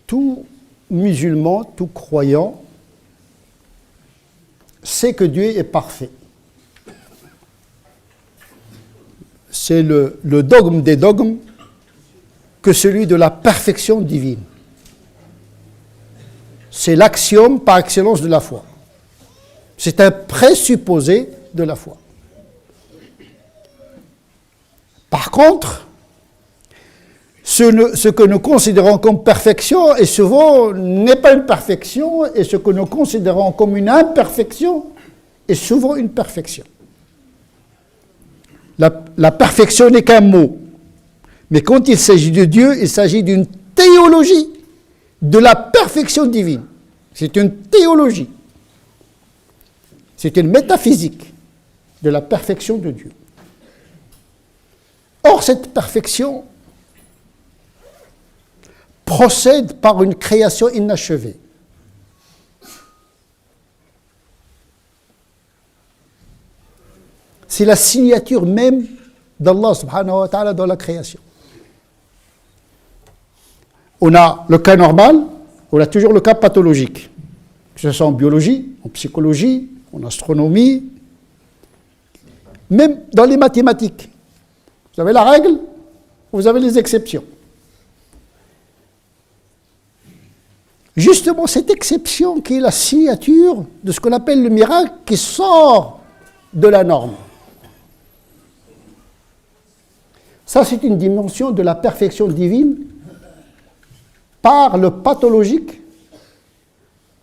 tout musulman, tout croyant sait que Dieu est parfait. C'est le dogme des dogmes que celui de la perfection divine. C'est l'axiome par excellence de la foi. C'est un présupposé de la foi. Par contre, ce que nous considérons comme perfection est souvent n'est pas une perfection, et ce que nous considérons comme une imperfection est souvent une perfection. La perfection n'est qu'un mot, mais quand il s'agit de Dieu, il s'agit d'une théologie de la perfection divine. C'est une théologie. C'est une métaphysique de la perfection de Dieu. Or, cette perfection procède par une création inachevée. C'est la signature même d'Allah subhanahu wa ta'ala dans la création. On a le cas normal, on a toujours le cas pathologique, que ce soit en biologie, en psychologie, en astronomie, même dans les mathématiques. Vous avez la règle, vous avez les exceptions. Justement, cette exception qui est la signature de ce qu'on appelle le miracle qui sort de la norme. Ça, c'est une dimension de la perfection divine par le pathologique,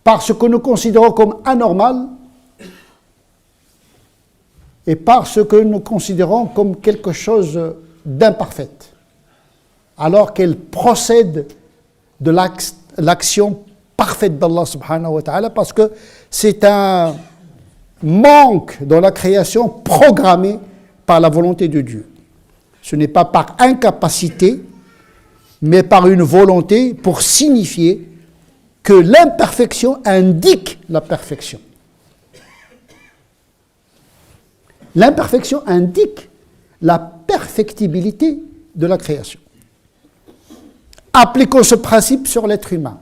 par ce que nous considérons comme anormal et par ce que nous considérons comme quelque chose d'imparfait, alors qu'elle procède de l'action parfaite d'Allah subhanahu wa ta'ala, parce que c'est un manque dans la création programmé par la volonté de Dieu. Ce n'est pas par incapacité, mais par une volonté pour signifier que l'imperfection indique la perfection. L'imperfection indique la perfectibilité de la création. Appliquons ce principe sur l'être humain.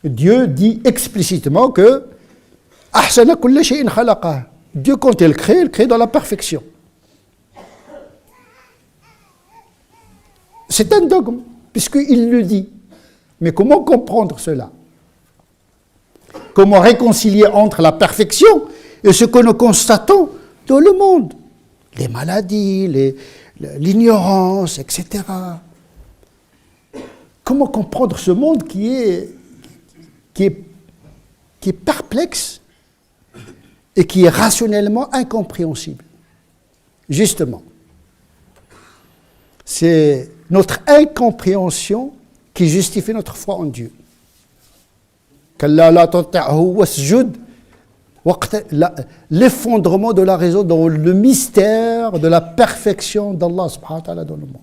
Dieu dit explicitement que ahsana kulla shay'in khalaqah. Dieu, quand il crée dans la perfection. C'est un dogme, puisqu'il le dit. Mais comment comprendre cela? Comment réconcilier entre la perfection et ce que nous constatons dans le monde? Les maladies, l'ignorance, etc. Comment comprendre ce monde qui est perplexe et qui est rationnellement incompréhensible? Justement, c'est notre incompréhension qui justifie notre foi en Dieu. L'effondrement de la raison dans le mystère de la perfection d'Allah subhanahu wa ta'ala dans le monde.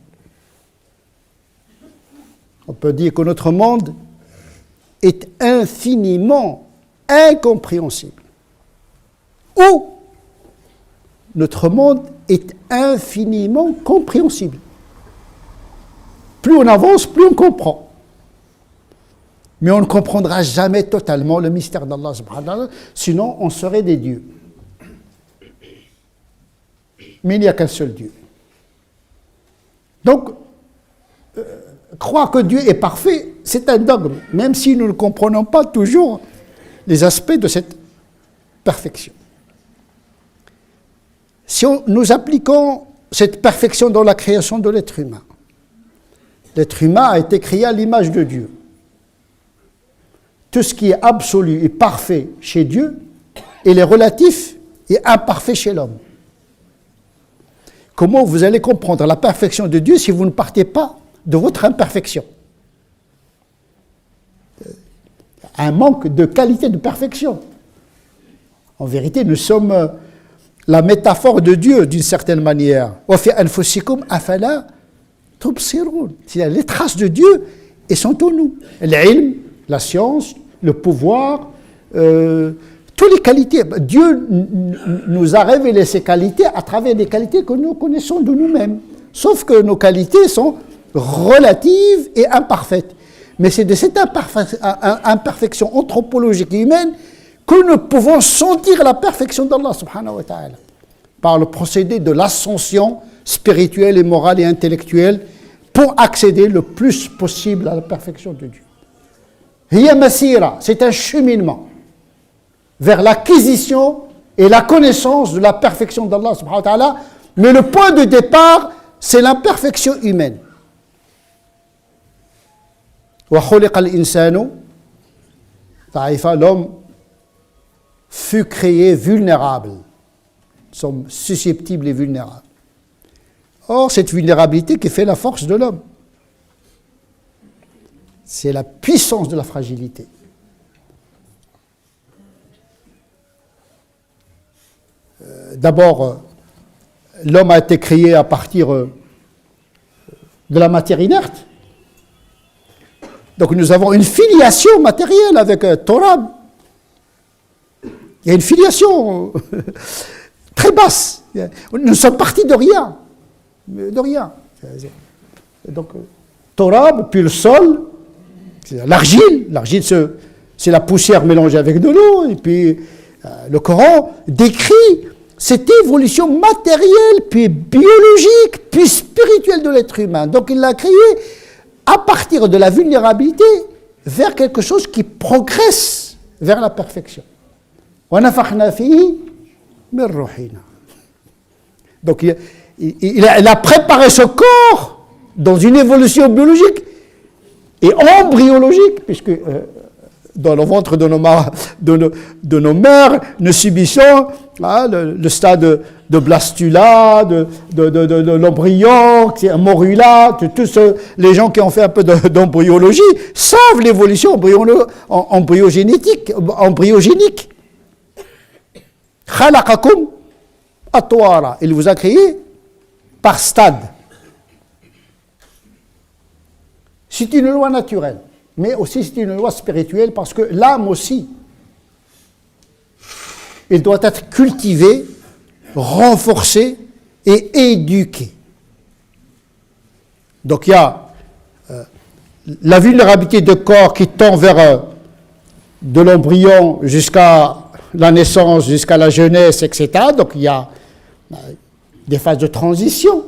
On peut dire que notre monde est infiniment incompréhensible. Ou notre monde est infiniment compréhensible. Plus on avance, plus on comprend. Mais on ne comprendra jamais totalement le mystère d'Allah subhanahu wa ta'ala, sinon on serait des dieux. Mais il n'y a qu'un seul Dieu. Donc, croire que Dieu est parfait, c'est un dogme, même si nous ne comprenons pas toujours les aspects de cette perfection. Si nous appliquons cette perfection dans la création de l'être humain a été créé à l'image de Dieu. Tout ce qui est absolu et parfait chez Dieu, il est relatif et imparfait chez l'homme. Comment vous allez comprendre la perfection de Dieu si vous ne partez pas de votre imperfection? Un manque de qualité de perfection. En vérité, nous sommes la métaphore de Dieu d'une certaine manière. C'est-à-dire les traces de Dieu et sont en nous. L'ilm, la science, le pouvoir, toutes les qualités. Dieu nous a révélé ces qualités à travers des qualités que nous connaissons de nous-mêmes. Sauf que nos qualités sont relative et imparfaite. Mais c'est de cette imperfection anthropologique et humaine que nous pouvons sentir la perfection d'Allah subhanahu wa ta'ala. Par le procédé de l'ascension spirituelle et morale et intellectuelle pour accéder le plus possible à la perfection de Dieu. Hiya masira, c'est un cheminement vers l'acquisition et la connaissance de la perfection d'Allah subhanahu wa ta'ala, mais le point de départ, c'est l'imperfection humaine. Wa khuliqa al-insanu da'ifa, l'homme fut créé vulnérable. Nous sommes susceptibles et vulnérables. Or, cette vulnérabilité qui fait la force de l'homme, c'est la puissance de la fragilité. D'abord, l'homme a été créé à partir de la matière inerte. Donc nous avons une filiation matérielle avec Torab. Il y a une filiation très basse. Nous sommes partis de rien. De rien. Donc, Torab, puis le sol, l'argile. L'argile, c'est la poussière mélangée avec de l'eau. Et puis, le Coran décrit cette évolution matérielle, puis biologique, puis spirituelle de l'être humain. Donc, il l'a créé à partir de la vulnérabilité vers quelque chose qui progresse vers la perfection. Donc, il a préparé ce corps dans une évolution biologique et embryologique, puisque dans le ventre de nos mères, nous subissons le stade de blastula, de l'embryon, morula, tous les gens qui ont fait un peu d'embryologie savent l'évolution embryogénique. Khalaqakum atwara, il vous a créé par stade. C'est une loi naturelle, mais aussi c'est une loi spirituelle parce que l'âme aussi, elle doit être cultivée, renforcée et éduquée. Donc il y a la vulnérabilité de corps qui tend vers de l'embryon jusqu'à la naissance, jusqu'à la jeunesse, etc. Donc il y a des phases de transition,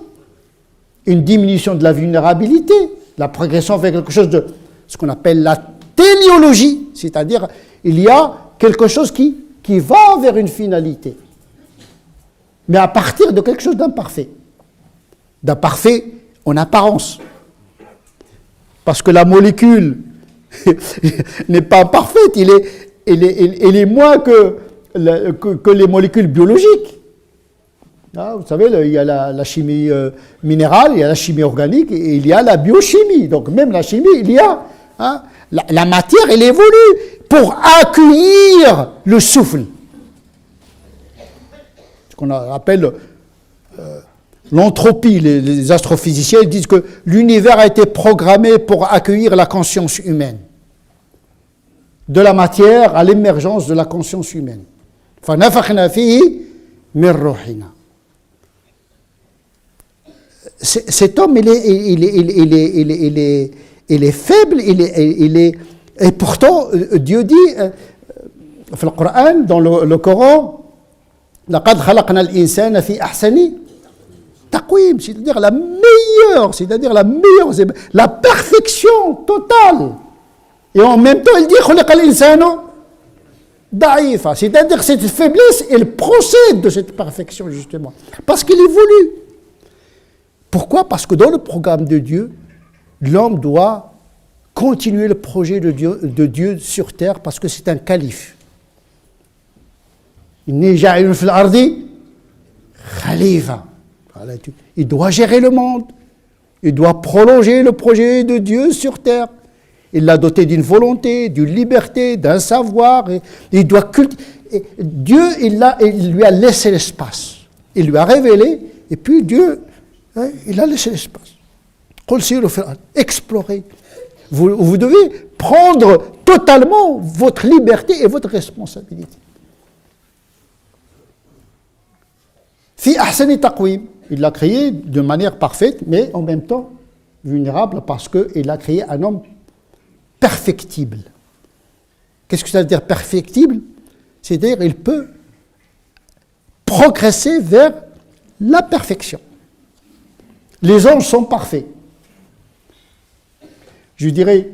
une diminution de la vulnérabilité, la progression vers quelque chose de ce qu'on appelle la téléologie, c'est-à-dire il y a quelque chose qui va vers une finalité, mais à partir de quelque chose d'imparfait en apparence, parce que la molécule n'est pas parfaite, elle est moins que les molécules biologiques. Ah, vous savez, il y a la chimie minérale, il y a la chimie organique et il y a la biochimie. Donc même la chimie, il y a la matière, elle évolue pour accueillir le souffle. Ce qu'on appelle l'entropie. Les astrophysiciens disent que l'univers a été programmé pour accueillir la conscience humaine. De la matière à l'émergence de la conscience humaine. فَنَفَخْنَا فِيهِ مِنْ رُوحِنَا. Cet homme, il est faible, et pourtant, Dieu dit, dans le Coran, لَقَدْ خَلَقْنَا الْإِنسَانَ فِي أَحْسَنِ تَقْوِيمٍ, c'est-à-dire la meilleure, la perfection totale. Et en même temps, il dit خَلَقَ الْإِنسَانُ ضَعِيفًا, c'est-à-dire que cette faiblesse, elle procède de cette perfection, justement, parce qu'il évolue. Pourquoi ? Parce que dans le programme de Dieu, l'homme doit continuer le projet de Dieu sur terre parce que c'est un calife. Il doit gérer le monde. Il doit prolonger le projet de Dieu sur terre. Il l'a doté d'une volonté, d'une liberté, d'un savoir. Il doit cultiver. Dieu, il lui a laissé l'espace. Il lui a révélé. Et puis Dieu... il a laissé l'espace. Explorer. Vous devez prendre totalement votre liberté et votre responsabilité. Fi ahsani taqwim. Il l'a créé de manière parfaite, mais en même temps, vulnérable parce qu'il a créé un homme perfectible. Qu'est-ce que ça veut dire perfectible? C'est-à-dire qu'il peut progresser vers la perfection. Les anges sont parfaits. Je dirais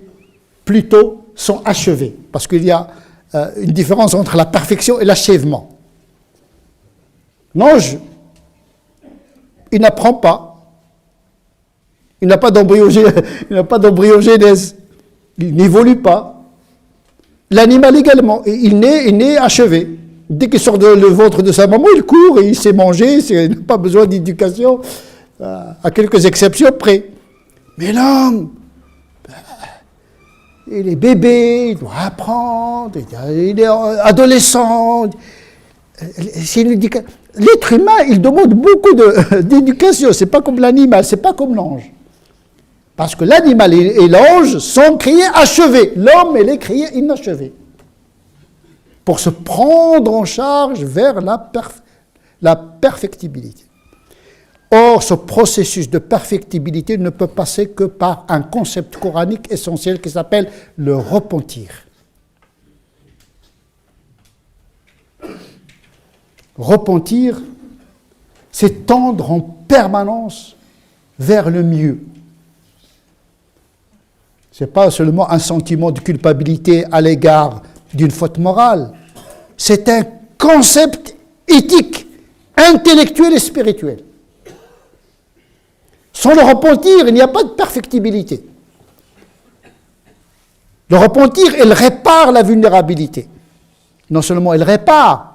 plutôt sont achevés, parce qu'il y a une différence entre la perfection et l'achèvement. L'ange, il n'apprend pas. Il n'a pas d'embryogénèse. Il n'évolue pas. L'animal également. Il naît achevé. Dès qu'il sort le ventre de sa maman, il court et il sait manger. Il n'a pas besoin d'éducation, à quelques exceptions près. Mais l'homme, il est bébé, il doit apprendre, il est adolescent. L'être humain, il demande beaucoup d'éducation. Ce n'est pas comme l'animal, ce n'est pas comme l'ange. Parce que l'animal et l'ange sont créés achevés. L'homme, il est créé inachevé. Pour se prendre en charge vers la perfectibilité. Or, ce processus de perfectibilité ne peut passer que par un concept coranique essentiel qui s'appelle le repentir. Repentir, c'est tendre en permanence vers le mieux. Ce n'est pas seulement un sentiment de culpabilité à l'égard d'une faute morale, c'est un concept éthique, intellectuel et spirituel. Sans le repentir, il n'y a pas de perfectibilité. Le repentir, il répare la vulnérabilité. Non seulement il répare,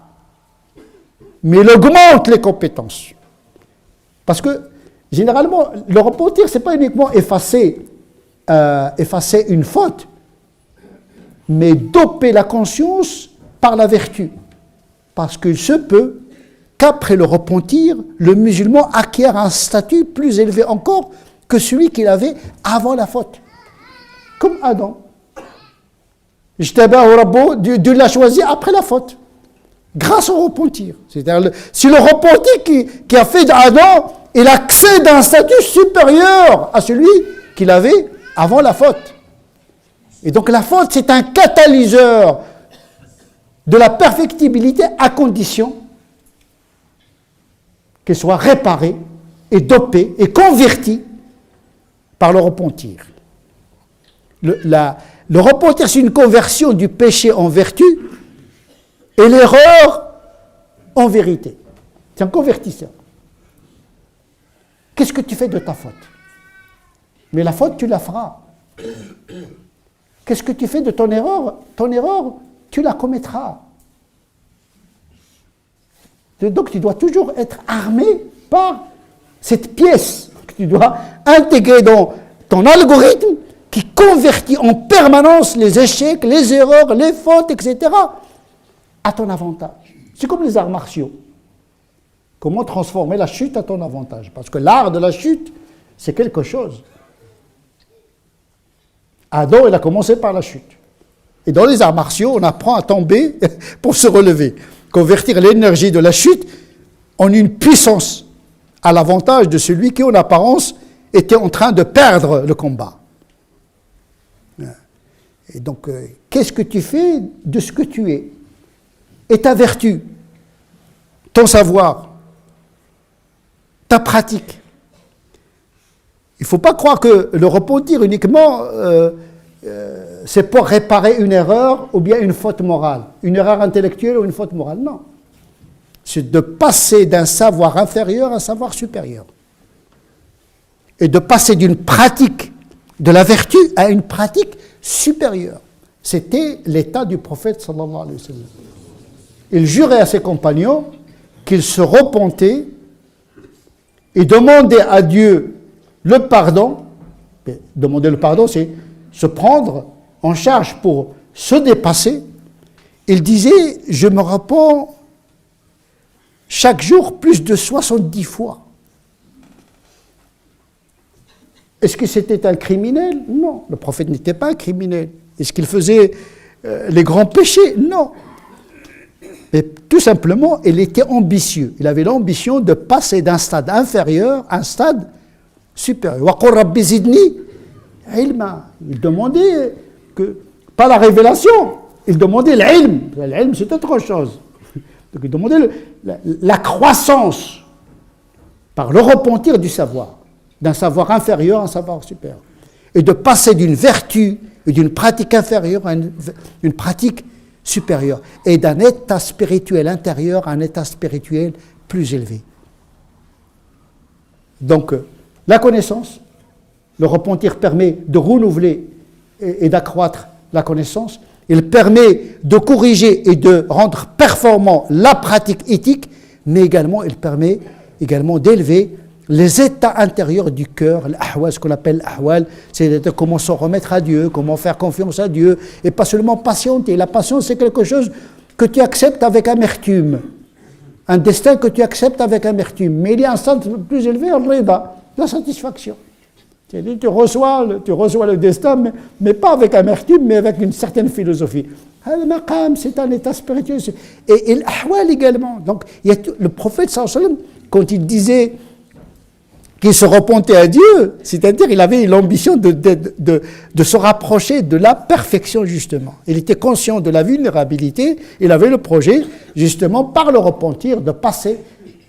mais il augmente les compétences. Parce que, généralement, le repentir, ce n'est pas uniquement effacer une faute, mais doper la conscience par la vertu. Parce qu'il se peut qu'après le repentir, le musulman acquiert un statut plus élevé encore que celui qu'il avait avant la faute. Comme Adam. Dieu l'a choisi après la faute. Grâce au repentir. C'est-à-dire, c'est le repentir qui a fait d'Adam, il accède à un statut supérieur à celui qu'il avait avant la faute. Et donc la faute, c'est un catalyseur de la perfectibilité à condition qu'elle soit réparée et dopée et convertie par le repentir. Le repentir, c'est une conversion du péché en vertu et l'erreur en vérité. C'est un convertisseur. Qu'est-ce que tu fais de ta faute? Mais la faute, tu la feras. Qu'est-ce que tu fais de ton erreur? Ton erreur, tu la commettras. Donc tu dois toujours être armé par cette pièce que tu dois intégrer dans ton algorithme qui convertit en permanence les échecs, les erreurs, les fautes, etc. à ton avantage. C'est comme les arts martiaux. Comment transformer la chute à ton avantage? Parce que l'art de la chute, c'est quelque chose. Adam, il a commencé par la chute. Et dans les arts martiaux, on apprend à tomber pour se relever. Convertir l'énergie de la chute en une puissance à l'avantage de celui qui, en apparence, était en train de perdre le combat. Et donc, qu'est-ce que tu fais de ce que tu es? Et ta vertu, ton savoir, ta pratique. Il ne faut pas croire que le repentir uniquement, c'est pour réparer une erreur ou bien une faute morale, une erreur intellectuelle ou une faute morale. Non. C'est de passer d'un savoir inférieur à un savoir supérieur. Et de passer d'une pratique de la vertu à une pratique supérieure. C'était l'état du prophète sallallahu alayhi wa sallam. Il jurait à ses compagnons qu'il se repentait et demandait à Dieu le pardon. Demander le pardon, c'est se prendre en charge pour se dépasser. Il disait, je me repens chaque jour plus de 70 fois. Est-ce que c'était un criminel? Non, le prophète n'était pas un criminel. Est-ce qu'il faisait les grands péchés? Non. Mais tout simplement, il était ambitieux. Il avait l'ambition de passer d'un stade inférieur à un stade supérieur. Wa qul rabbi zidni ilma. Il demandait que, pas la révélation, il demandait l'ilm. L'ilm, c'est autre chose. Donc il demandait la croissance par le repentir du savoir, d'un savoir inférieur à un savoir supérieur. Et de passer d'une vertu et d'une pratique inférieure à une pratique supérieure. Et d'un état spirituel intérieur à un état spirituel plus élevé. Donc, la connaissance, le repentir permet de renouveler et d'accroître la connaissance. Il permet de corriger et de rendre performant la pratique éthique, mais également, il permet également d'élever les états intérieurs du cœur, l'ahwal, ce qu'on appelle l'ahwal, c'est-à-dire comment s'en remettre à Dieu, comment faire confiance à Dieu, et pas seulement patienter. La patience, c'est quelque chose que tu acceptes avec amertume, un destin que tu acceptes avec amertume, mais il y a un stade plus élevé, la satisfaction. C'est-à-dire tu reçois le destin, mais pas avec amertume, mais avec une certaine philosophie. C'est un état spirituel. Et l'ahwal également. Donc, le prophète, sallallahu alayhi wa sallam, quand il disait qu'il se repentait à Dieu, c'est-à-dire il avait l'ambition de se rapprocher de la perfection, justement. Il était conscient de la vulnérabilité, il avait le projet, justement, par le repentir, de passer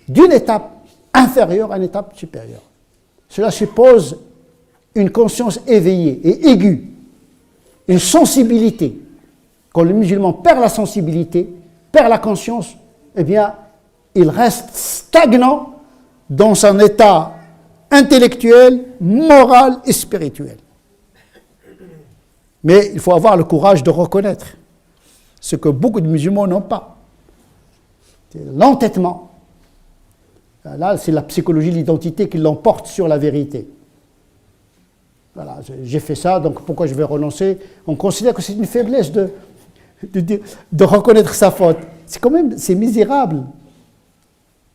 d'une étape inférieure à une étape supérieure. Cela suppose une conscience éveillée et aiguë, une sensibilité. Quand le musulman perd la sensibilité, perd la conscience, eh bien, il reste stagnant dans son état intellectuel, moral et spirituel. Mais il faut avoir le courage de reconnaître ce que beaucoup de musulmans n'ont pas. C'est l'entêtement. Là, c'est la psychologie de l'identité qui l'emporte sur la vérité. Voilà, j'ai fait ça, donc pourquoi je vais renoncer? On considère que c'est une faiblesse de reconnaître sa faute. C'est misérable.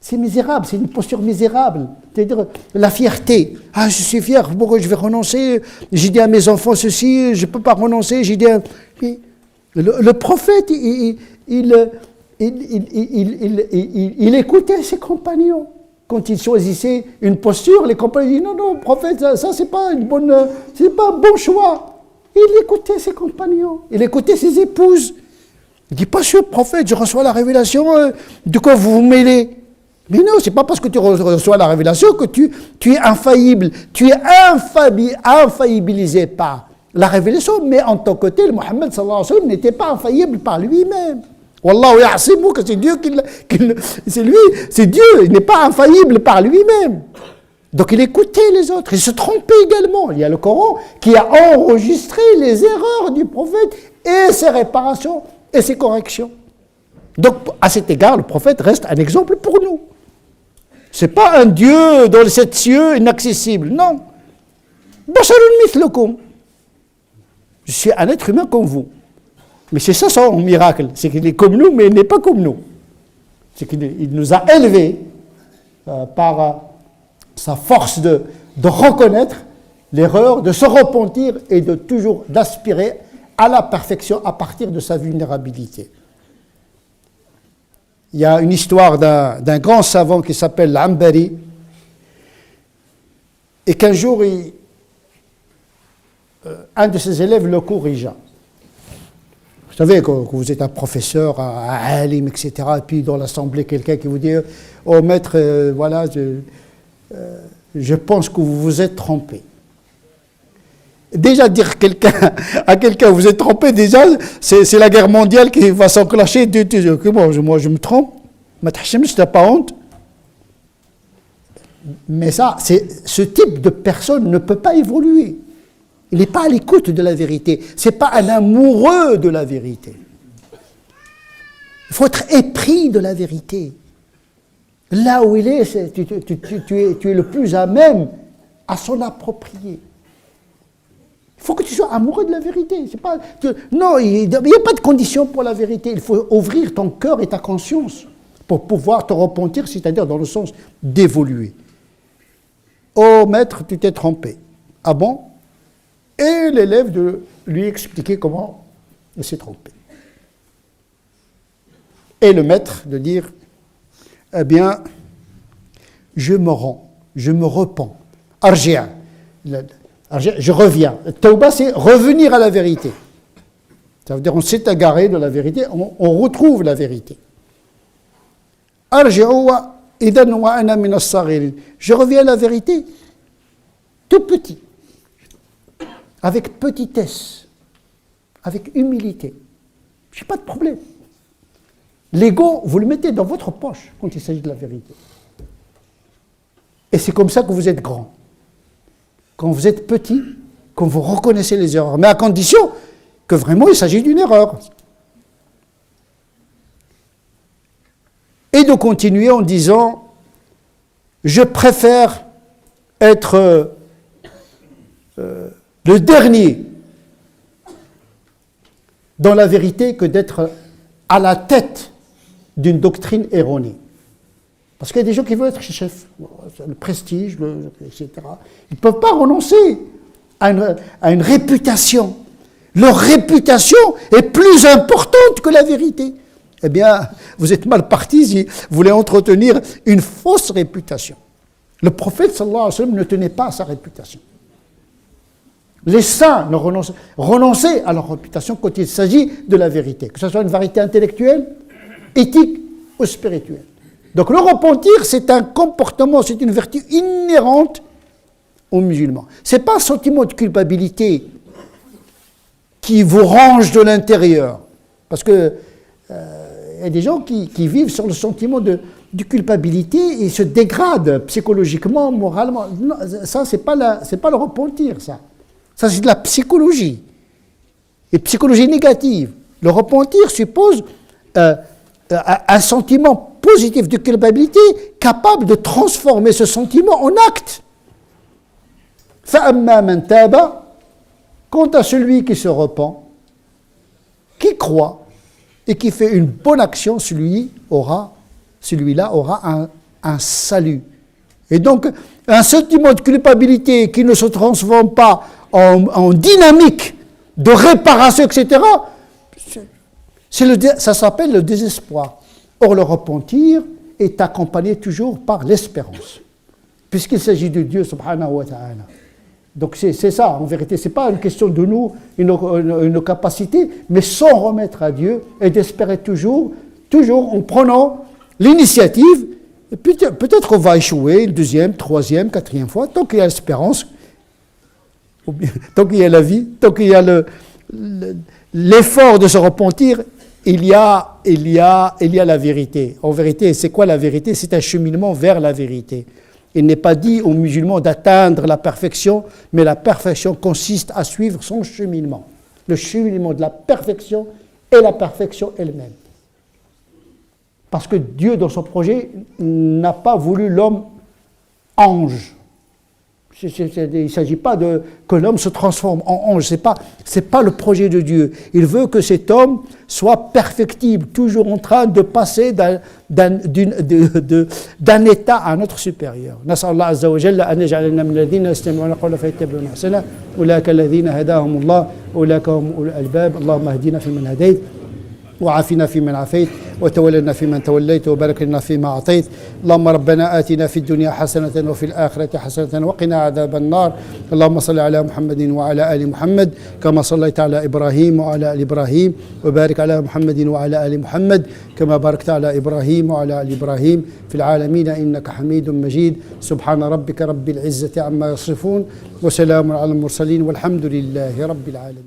C'est misérable, c'est une posture misérable. C'est-à-dire la fierté. Ah, je suis fier, pourquoi je vais renoncer? J'ai dit à mes enfants ceci, je ne peux pas renoncer. J'ai dit le prophète, il écoutait ses compagnons. Quand il choisissait une posture, les compagnons disaient non, prophète, ça c'est pas un bon choix. Il écoutait ses compagnons, il écoutait ses épouses. Il dit pas sûr, prophète, je reçois la révélation, de quoi vous vous mêlez? Mais non, c'est pas parce que tu reçois la révélation que tu es infaillible. Tu es infaillibilisé par la révélation, mais en tant que tel, Mohammed sallallahu alayhi wa sallam n'était pas infaillible par lui-même. Wallahu ya'simuka, c'est Dieu c'est Dieu, il n'est pas infaillible par lui-même. Donc il écoutait les autres, il se trompait également. Il y a le Coran qui a enregistré les erreurs du prophète et ses réparations et ses corrections. Donc à cet égard, le prophète reste un exemple pour nous. Ce n'est pas un Dieu dans les sept cieux inaccessible, non. Basharun mithlukum. Je suis un être humain comme vous. Mais c'est ça son miracle, c'est qu'il est comme nous, mais il n'est pas comme nous. C'est qu'il nous a élevés par sa force de reconnaître l'erreur, de se repentir et de toujours d'aspirer à la perfection à partir de sa vulnérabilité. Il y a une histoire d'un grand savant qui s'appelle l'Ambari, et qu'un jour, un de ses élèves le corrigea. Vous savez, quand vous êtes un professeur, un alim, etc., et puis dans l'assemblée, quelqu'un qui vous dit « Oh maître, voilà, je pense que vous vous êtes trompé. » Déjà dire à quelqu'un vous êtes trompé, déjà, c'est la guerre mondiale qui va s'enclencher. Moi, je me trompe. Je n'ai pas honte. Mais ça, ce type de personne ne peut pas évoluer. Il n'est pas à l'écoute de la vérité. Ce n'est pas un amoureux de la vérité. Il faut être épris de la vérité. Là où il est, tu es le plus à même à s'en approprier. Il faut que tu sois amoureux de la vérité. Non, il n'y a pas de condition pour la vérité. Il faut ouvrir ton cœur et ta conscience pour pouvoir te repentir, c'est-à-dire dans le sens d'évoluer. Oh maître, tu t'es trompé. Ah bon? Et l'élève de lui expliquer comment il s'est trompé. Et le maître de dire, eh bien, je me rends, je me repens Arji'. Je reviens. Tawba, c'est revenir à la vérité. Ça veut dire on s'est égaré de la vérité, on retrouve la vérité. Arji'u idan wa ana min as-saghirin. Je reviens à la vérité, tout petit, avec petitesse, avec humilité. Je n'ai pas de problème. L'ego, vous le mettez dans votre poche quand il s'agit de la vérité. Et c'est comme ça que vous êtes grand. Quand vous êtes petit, quand vous reconnaissez les erreurs, mais à condition que vraiment il s'agit d'une erreur. Et de continuer en disant, je préfère être le dernier dans la vérité que d'être à la tête d'une doctrine erronée. Parce qu'il y a des gens qui veulent être chefs, le prestige, etc. Ils ne peuvent pas renoncer à une réputation. Leur réputation est plus importante que la vérité. Eh bien, vous êtes mal partis si vous voulez entretenir une fausse réputation. Le prophète, sallallahu alayhi wa sallam, ne tenait pas à sa réputation. Les saints renonçaient à leur réputation quand il s'agit de la vérité, que ce soit une vérité intellectuelle, éthique ou spirituelle. Donc le repentir, c'est un comportement, c'est une vertu inhérente aux musulmans. Ce n'est pas un sentiment de culpabilité qui vous range de l'intérieur. Parce que y a des gens qui vivent sur le sentiment de culpabilité et se dégradent psychologiquement, moralement. Non, ça, c'est pas le repentir, ça. Ça, c'est de la psychologie. Et psychologie négative. Le repentir suppose un sentiment positif de culpabilité capable de transformer ce sentiment en acte. فَأَمَّا مَنْ تَابَ. Quant à celui qui se repent, qui croit et qui fait une bonne action, celui-là aura un salut. Et donc, un sentiment de culpabilité qui ne se transforme pas en dynamique de réparation, etc., ça s'appelle le désespoir. Or, le repentir est accompagné toujours par l'espérance, puisqu'il s'agit de Dieu, subhanahu wa ta'ala. Donc c'est ça, en vérité, ce n'est pas une question de nous, une capacité, mais sans remettre à Dieu et d'espérer toujours en prenant l'initiative. Et puis peut-être qu'on va échouer une deuxième, troisième, quatrième fois, tant qu'il y a l'espérance, tant qu'il y a la vie, tant qu'il y a l'effort de se repentir, il y a la vérité. En vérité, c'est quoi la vérité? C'est un cheminement vers la vérité. Il n'est pas dit aux musulmans d'atteindre la perfection, mais la perfection consiste à suivre son cheminement. Le cheminement de la perfection est la perfection elle-même. Parce que Dieu, dans son projet, n'a pas voulu l'homme ange. Il ne s'agit pas que l'homme se transforme en ange, ce n'est pas le projet de Dieu. Il veut que cet homme soit perfectible, toujours en train de passer d'un état à un autre supérieur. نسأل الله عز وجل أن يجعلنا من الذين يستمعون القول فيتبعون أحسنه أولئك الذين هداهم الله أولئك هم أولو الألباب اللهم اهدنا فيمن هديت وعافنا فيمن عافيت وتولنا فيمن توليت وبارك لنا فيما أعطيت اللهم ربنا آتنا في الدنيا حسنة وفي الآخرة حسنة وقنا عذاب النار اللهم صل على محمد وعلى آل محمد كما صليت على إبراهيم وعلى آل إبراهيم وبارك على محمد وعلى آل محمد كما باركت على إبراهيم وعلى آل إبراهيم في العالمين إنك حميد مجيد سبحان ربك رب العزة عما يصفون وسلام على المرسلين والحمد لله رب العالمين.